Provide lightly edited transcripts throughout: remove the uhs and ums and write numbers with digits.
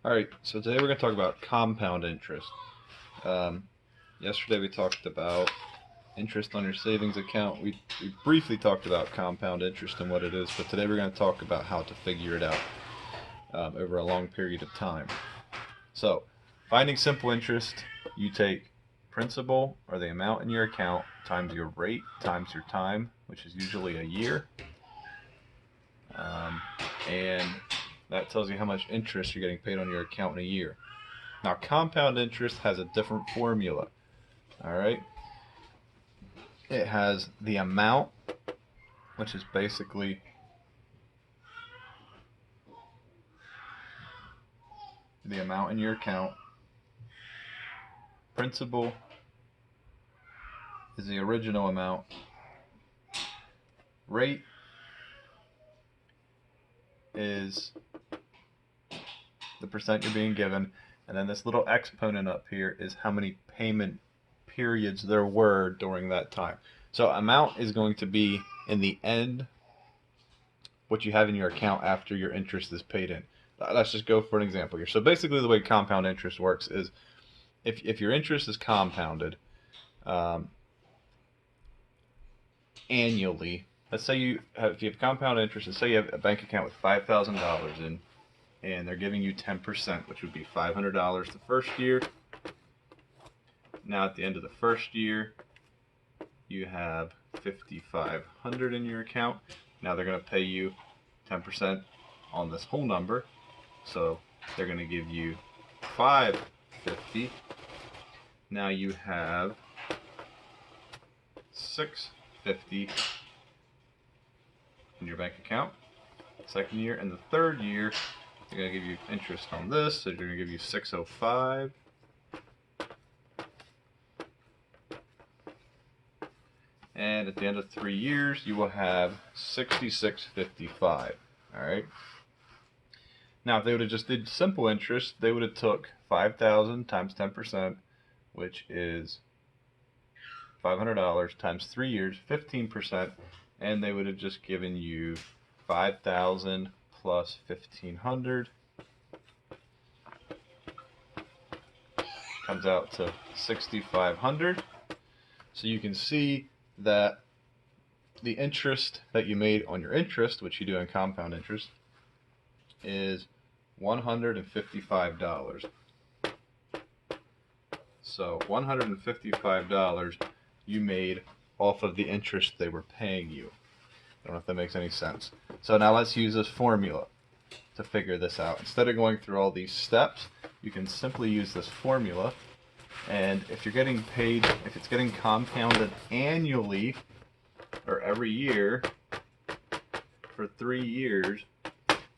Alright, so today we're going to talk about compound interest. Um, Yesterday we talked about interest on your savings account. We briefly talked about compound interest and what it is, but today we're going to talk about how to figure it out over a long period of time. So, finding simple interest, you take principal, or the amount in your account, times your rate, times your time, which is usually a year, and that tells you how much interest you're getting paid on your account in a year. Now, compound interest has a different formula. All right, it has the amount, which is basically the amount in your account. Principal is the original amount. Rate is the percent you're being given, and then this little exponent up here is how many payment periods there were during that time. So amount is going to be in the end what you have in your account after your interest is paid in. Let's just go for an example here. So basically the way compound interest works is if your interest is compounded annually, let's say if you have compound interest, let's say you have a bank account with $5,000 in, and they're giving you 10%, which would be $500 the first year. Now at the end of the first year, you have $5,500 in your account. Now they're going to pay you 10% on this whole number, so they're going to give you $550. Now you have $650 in your bank account. Second year, and the third year, they're going to give you interest on this, so they're going to give you $605. And at the end of 3 years, you will have $66.55. All right. Now, if they would have just did simple interest, they would have took 5,000 times 10%, which is $500 times 3 years, 15%, and they would have just given you 5,000 plus 1,500. Comes out to 6,500. So you can see that the interest that you made on your interest, which you do in compound interest, is $155. So $155 you made off of the interest they were paying you. I don't know if that makes any sense. So now let's use this formula to figure this out. Instead of going through all these steps, you can simply use this formula. And if you're getting paid, if it's getting compounded annually or every year for 3 years,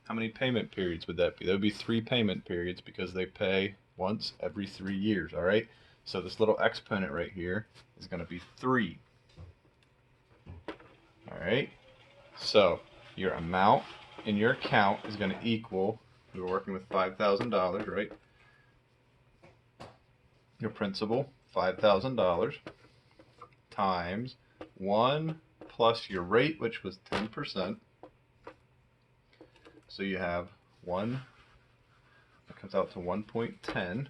how many payment periods would that be? That would be 3 payment periods because they pay once every 3 years, all right? So this little exponent right here is going to be 3. All right? So your amount in your account is going to equal, we were working with $5,000, right? Your principal, $5,000, times 1 plus your rate, which was 10%. So you have 1, that comes out to 1.10.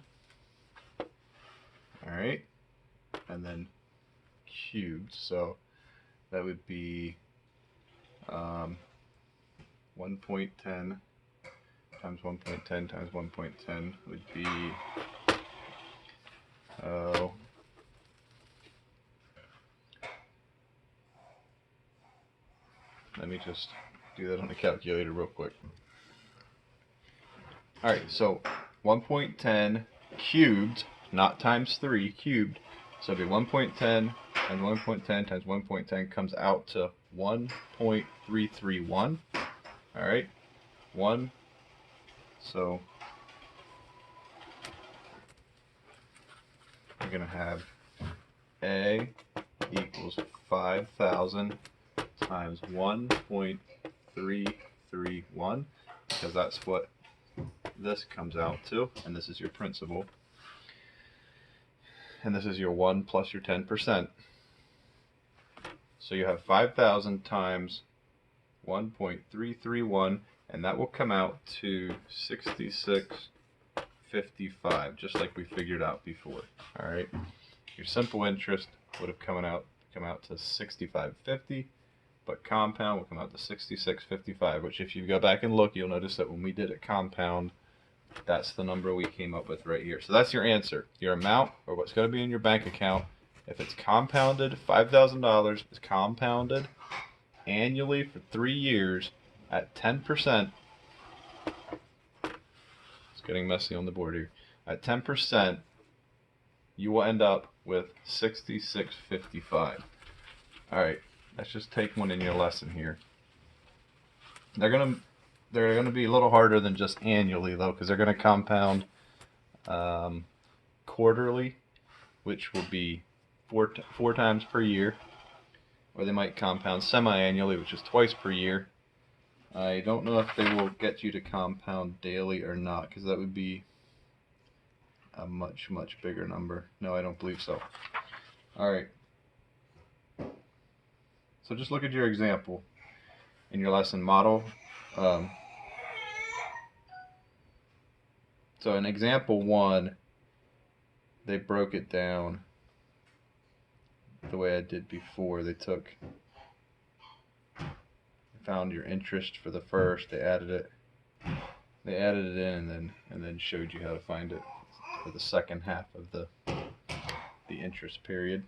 All right, and then cubed, so that would be 1.10 times 1.10 times 1.10 would be, let me just do that on the calculator real quick. All right, so 1.10 cubed, not times 3, cubed. So it'd be 1.10 times 1.10 times 1.10 comes out to 1.331. All right, 1. So we're going to have A equals 5,000 times 1.331, because that's what this comes out to, and this is your principal, and this is your 1 plus your 10%. So you have 5,000 times 1.331, and that will come out to 66 $66.55, just like we figured out before. All right, your simple interest would have come out to $65.50, but compound will come out to $66.55. Which, if you go back and look, you'll notice that when we did it compound, that's the number we came up with right here. So that's your answer. Your amount, or what's going to be in your bank account, if it's compounded, $5,000 is compounded annually for 3 years at 10%. It's getting messy on the board here. At 10%, you will end up with $66.55. All right, let's just take one in your lesson here. They're gonna be a little harder than just annually though, because they're gonna compound quarterly, which will be four times per year, or they might compound semi-annually, which is twice per year. I don't know if they will get you to compound daily or not, because that would be a much bigger number. No, I don't believe so. All right. So just look at your example in your lesson model. So in example 1, they broke it down the way I did before. They found your interest for the first, they added it in, and then showed you how to find it for the second half of the interest period.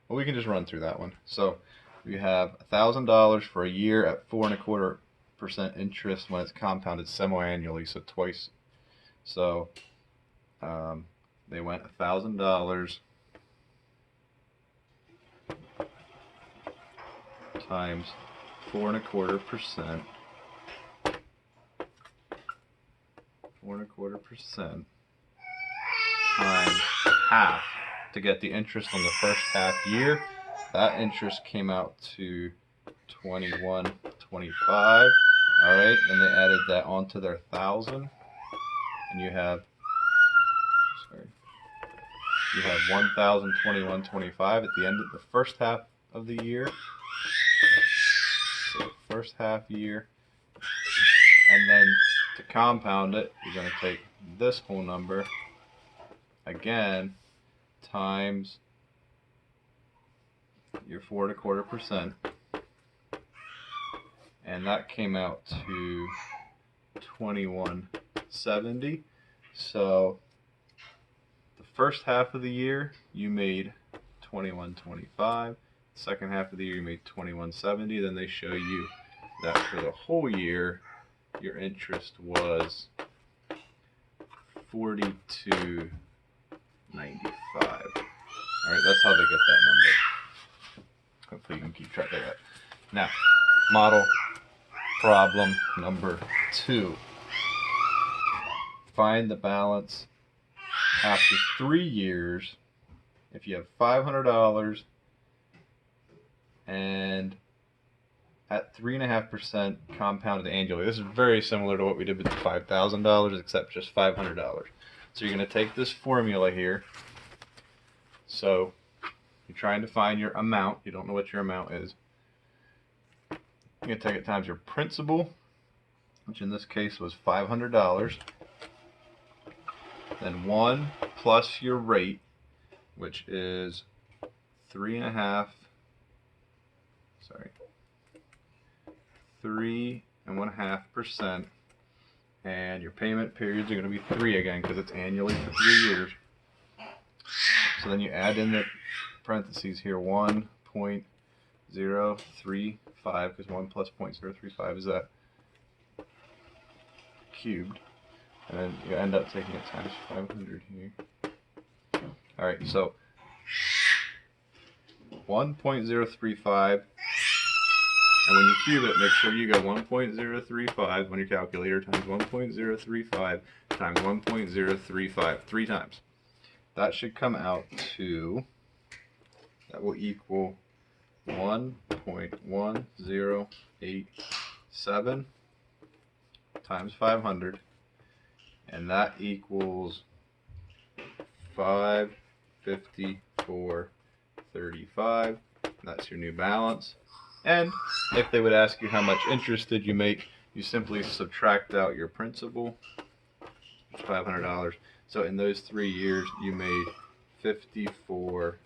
Well, we can just run through that one. So we have $1,000 for a year at 4.25% interest when it's compounded semi-annually, so twice. So they went $1,000 times 4.25%. 4.25% times half to get the interest on the first half year. That interest came out to $21.25. All right, and they added that onto their 1,000, and you have $1,021.25 at the end of the first half of the year. So first half year, and then to compound it, you're going to take this whole number again times your 4.25%, and that came out to $21.70. So the first half of the year you made $21.25. Second half of the year you made $21.70. Then they show you that for the whole year your interest was $42.95. Alright, that's how they get that number. Hopefully you can keep track of that. Now, model problem number 2. Find the balance after 3 years if you have $500 and at 3.5% compounded annually. This is very similar to what we did with the $5,000, except just $500. So you're going to take this formula here. So you're trying to find your amount. You don't know what your amount is. You're going to take it times your principal, which in this case was $500. Then 1 plus your rate, which is 3.5%, and your payment periods are going to be 3 again because it's annually for 3 years. So then you add in the parentheses here 1.035, because 1 plus 0.035 is that cubed, and then you end up taking it times 500 here. Alright, so 1.035, and when you cube it, make sure you go 1.035 on your calculator times 1.035 times 1.035 3 times. That should come out to, that will equal 1.1087 times 500, and that equals 554.35. That's your new balance. And if they would ask you how much interest did you make, you simply subtract out your principal $500. So in those 3 years, you made $54.35.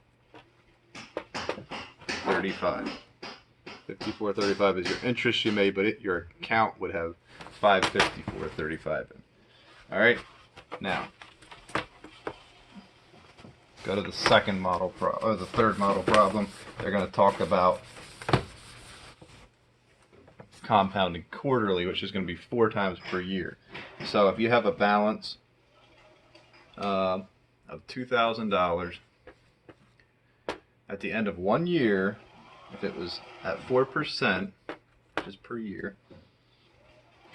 $54.35 is your interest you made, but your account would have $554.35 in. All right, now go to the second model or the third model problem. They're going to talk about compounding quarterly, which is going to be 4 times per year. So if you have a balance of $2,000 at the end of 1 year, if it was at 4%, which is per year,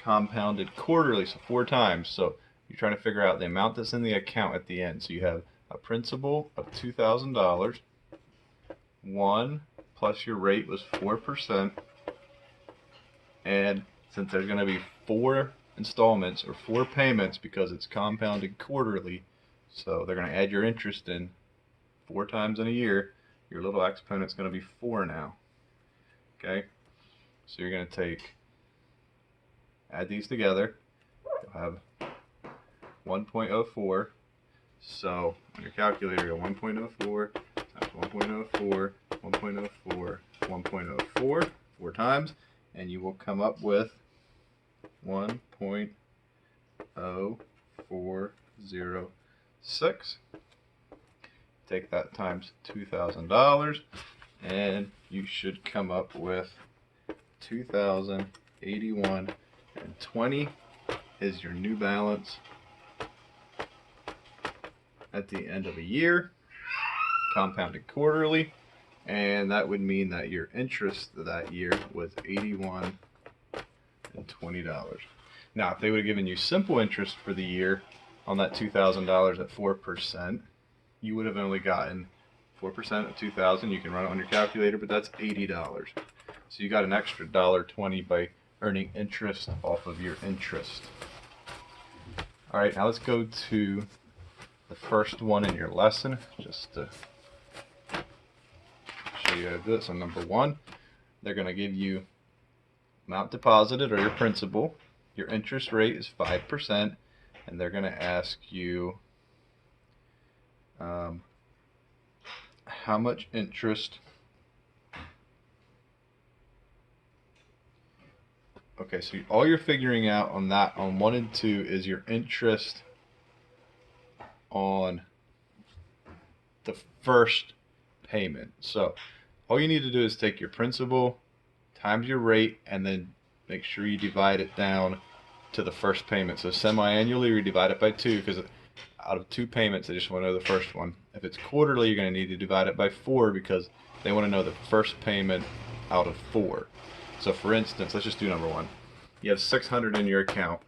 compounded quarterly, so 4 times. So you're trying to figure out the amount that's in the account at the end. So you have a principal of $2,000, 1 plus your rate was 4%, and since there's going to be 4 installments or 4 payments because it's compounded quarterly, so they're going to add your interest in 4 times in a year, your little exponent's going to be 4 now. Okay, so you're going to add these together, you'll have 1.04. So on your calculator, you go 1.04 times 1.04, 1.04, 1.04, 4 times, and you will come up with 1.0406. Take that times $2,000, and you should come up with $2,081.20 is your new balance at the end of a year, compounded quarterly, and that would mean that your interest that year was $81.20. Now, if they would have given you simple interest for the year on that $2,000 at 4%, you would have only gotten 4% of $2,000. You can run it on your calculator, but that's $80. So you got an extra $1.20 by earning interest off of your interest. All right, now let's go to the first one in your lesson, just to show you how to do it. So number 1, they're going to give you amount deposited or your principal. Your interest rate is 5%, and they're going to ask you how much interest. Okay, so all you're figuring out on that, on 1 and 2, is your interest on the first payment. So all you need to do is take your principal times your rate and then make sure you divide it down to the first payment. So semi-annually, we divide it by 2 because out of 2 payments, they just want to know the first one. If it's quarterly, you're going to need to divide it by 4 because they want to know the first payment out of 4. So for instance, let's just do number 1. You have $600 in your account.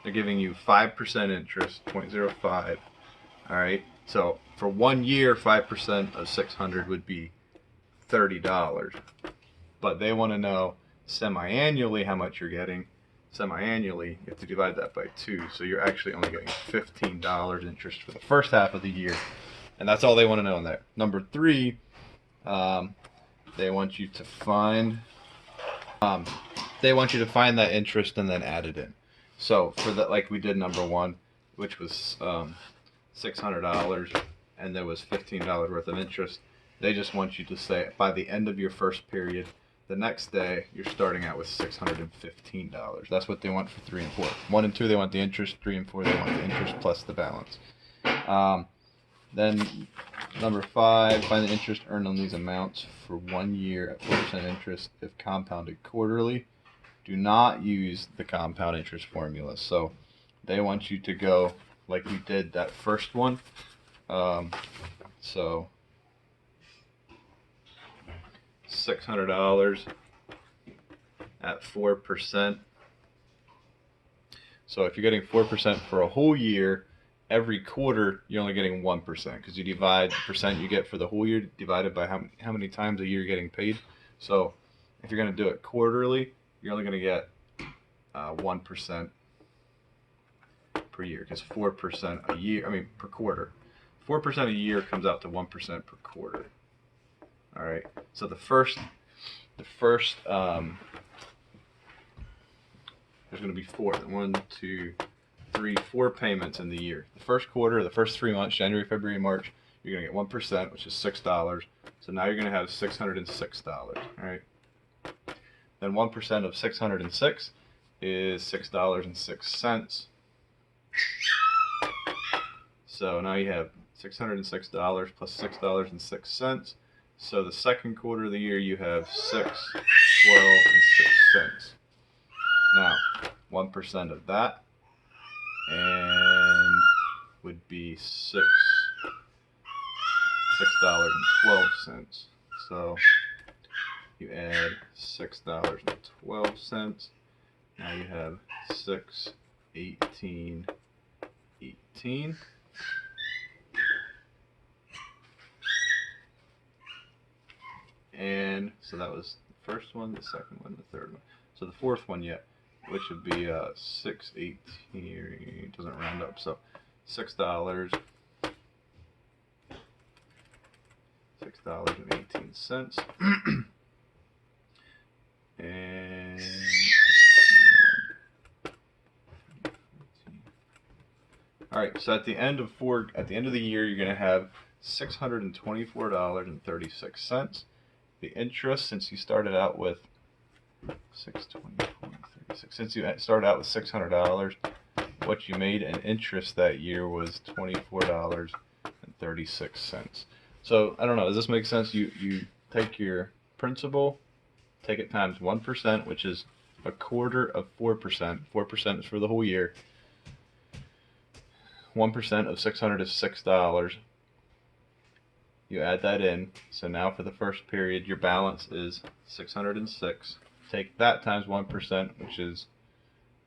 They're giving you 5% interest, 0.05. All right. So for 1 year, 5% of 600 would be $30. But they want to know semi-annually how much you're getting. Semi-annually, you have to divide that by 2. So you're actually only getting $15 interest for the first half of the year. And that's all they want to know in there. Number 3, they want you to find that interest and then add it in. So for that, like we did number 1, which was $600, and there was $15 worth of interest, they just want you to say by the end of your first period, the next day, you're starting out with $615. That's what they want for 3 and 4. 1 and 2, they want the interest. 3 and 4, they want the interest plus the balance. Then number 5, find the interest earned on these amounts for 1 year at 4% interest if compounded quarterly. Do not use the compound interest formula. So they want you to go like we did that first one. So $600 at 4%. So if you're getting 4% for a whole year, every quarter you're only getting 1% because you divide the percent you get for the whole year divided by how many times a year you're getting paid. So if you're going to do it quarterly, you're only going to get 1% per year because 4% a year, per quarter. 4% a year comes out to 1% per quarter. All right. So the first there's going to be 4. 1, 2, 3, 4 payments in the year. The first quarter, the first 3 months, January, February, March, you're going to get 1%, which is $6. So now you're going to have $606. All right. Then 1% of 606 is $6.06. So now you have $606 plus $6.06. So the second quarter of the year you have 6, 12, and 6 cents. Now 1% of that and would be $6.12. So you add $6.12. Now you have 618.18. And so that was the first one, the second one, the third one. So the fourth one yet, which would be 618. It doesn't round up, so $6. $6.18. And all right, so at the end of the year, you're going to have $624.36. The interest, since you started out with $600, what you made in interest that year was $24.36. So I don't know. Does this make sense? You take your principal, take it times 1%, which is a quarter of 4%. 4% is for the whole year. 1% of 600 is $6. You add that in. So now for the first period, your balance is 606. Take that times 1%, which is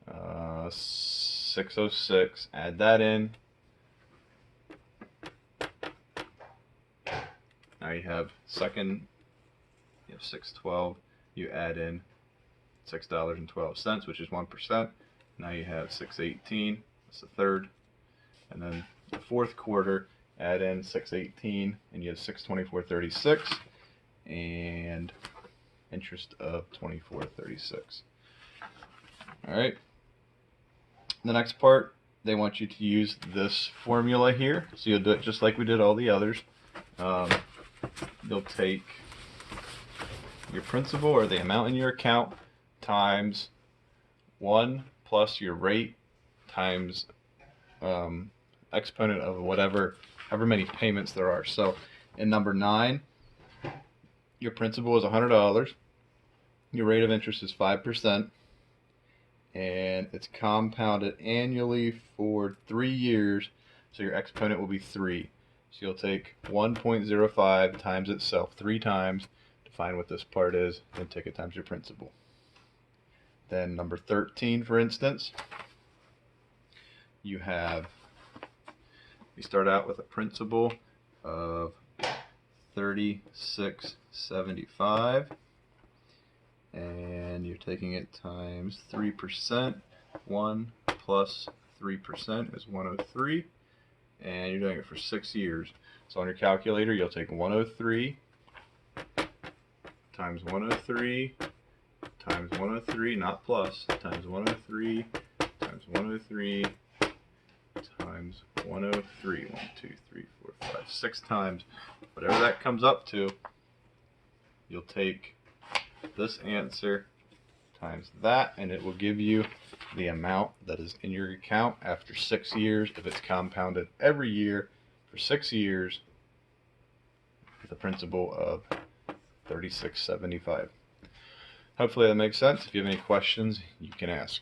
606. Add that in. Now you have 612. You add in $6.12, which is 1%. Now you have 618. That's the third. And then the fourth quarter, add in 618, and you have 624.36, and interest of 24.36. All right. The next part, they want you to use this formula here. So you'll do it just like we did all the others. You'll take your principal, or the amount in your account, times 1 plus your rate times exponent of however many payments there are. So in number 9, your principal is $100. Your rate of interest is 5%, and it's compounded annually for 3 years. So your exponent will be 3. So you'll take 1.05 times itself 3 times to find what this part is, and take it times your principal. Then number 13, for instance, you start out with a principal of $36.75, and you're taking it times 3%. 1 plus 3% is 103, and you're doing it for 6 years. So on your calculator, you'll take 103 times 103 times 103, not plus, times 103 times 103 times 103. 1, 2, 3, 4, 5, 6 times. Whatever that comes up to, you'll take this answer times that, and it will give you the amount that is in your account after 6 years, if it's compounded every year for 6 years with a principal of $36.75. Hopefully that makes sense. If you have any questions, you can ask.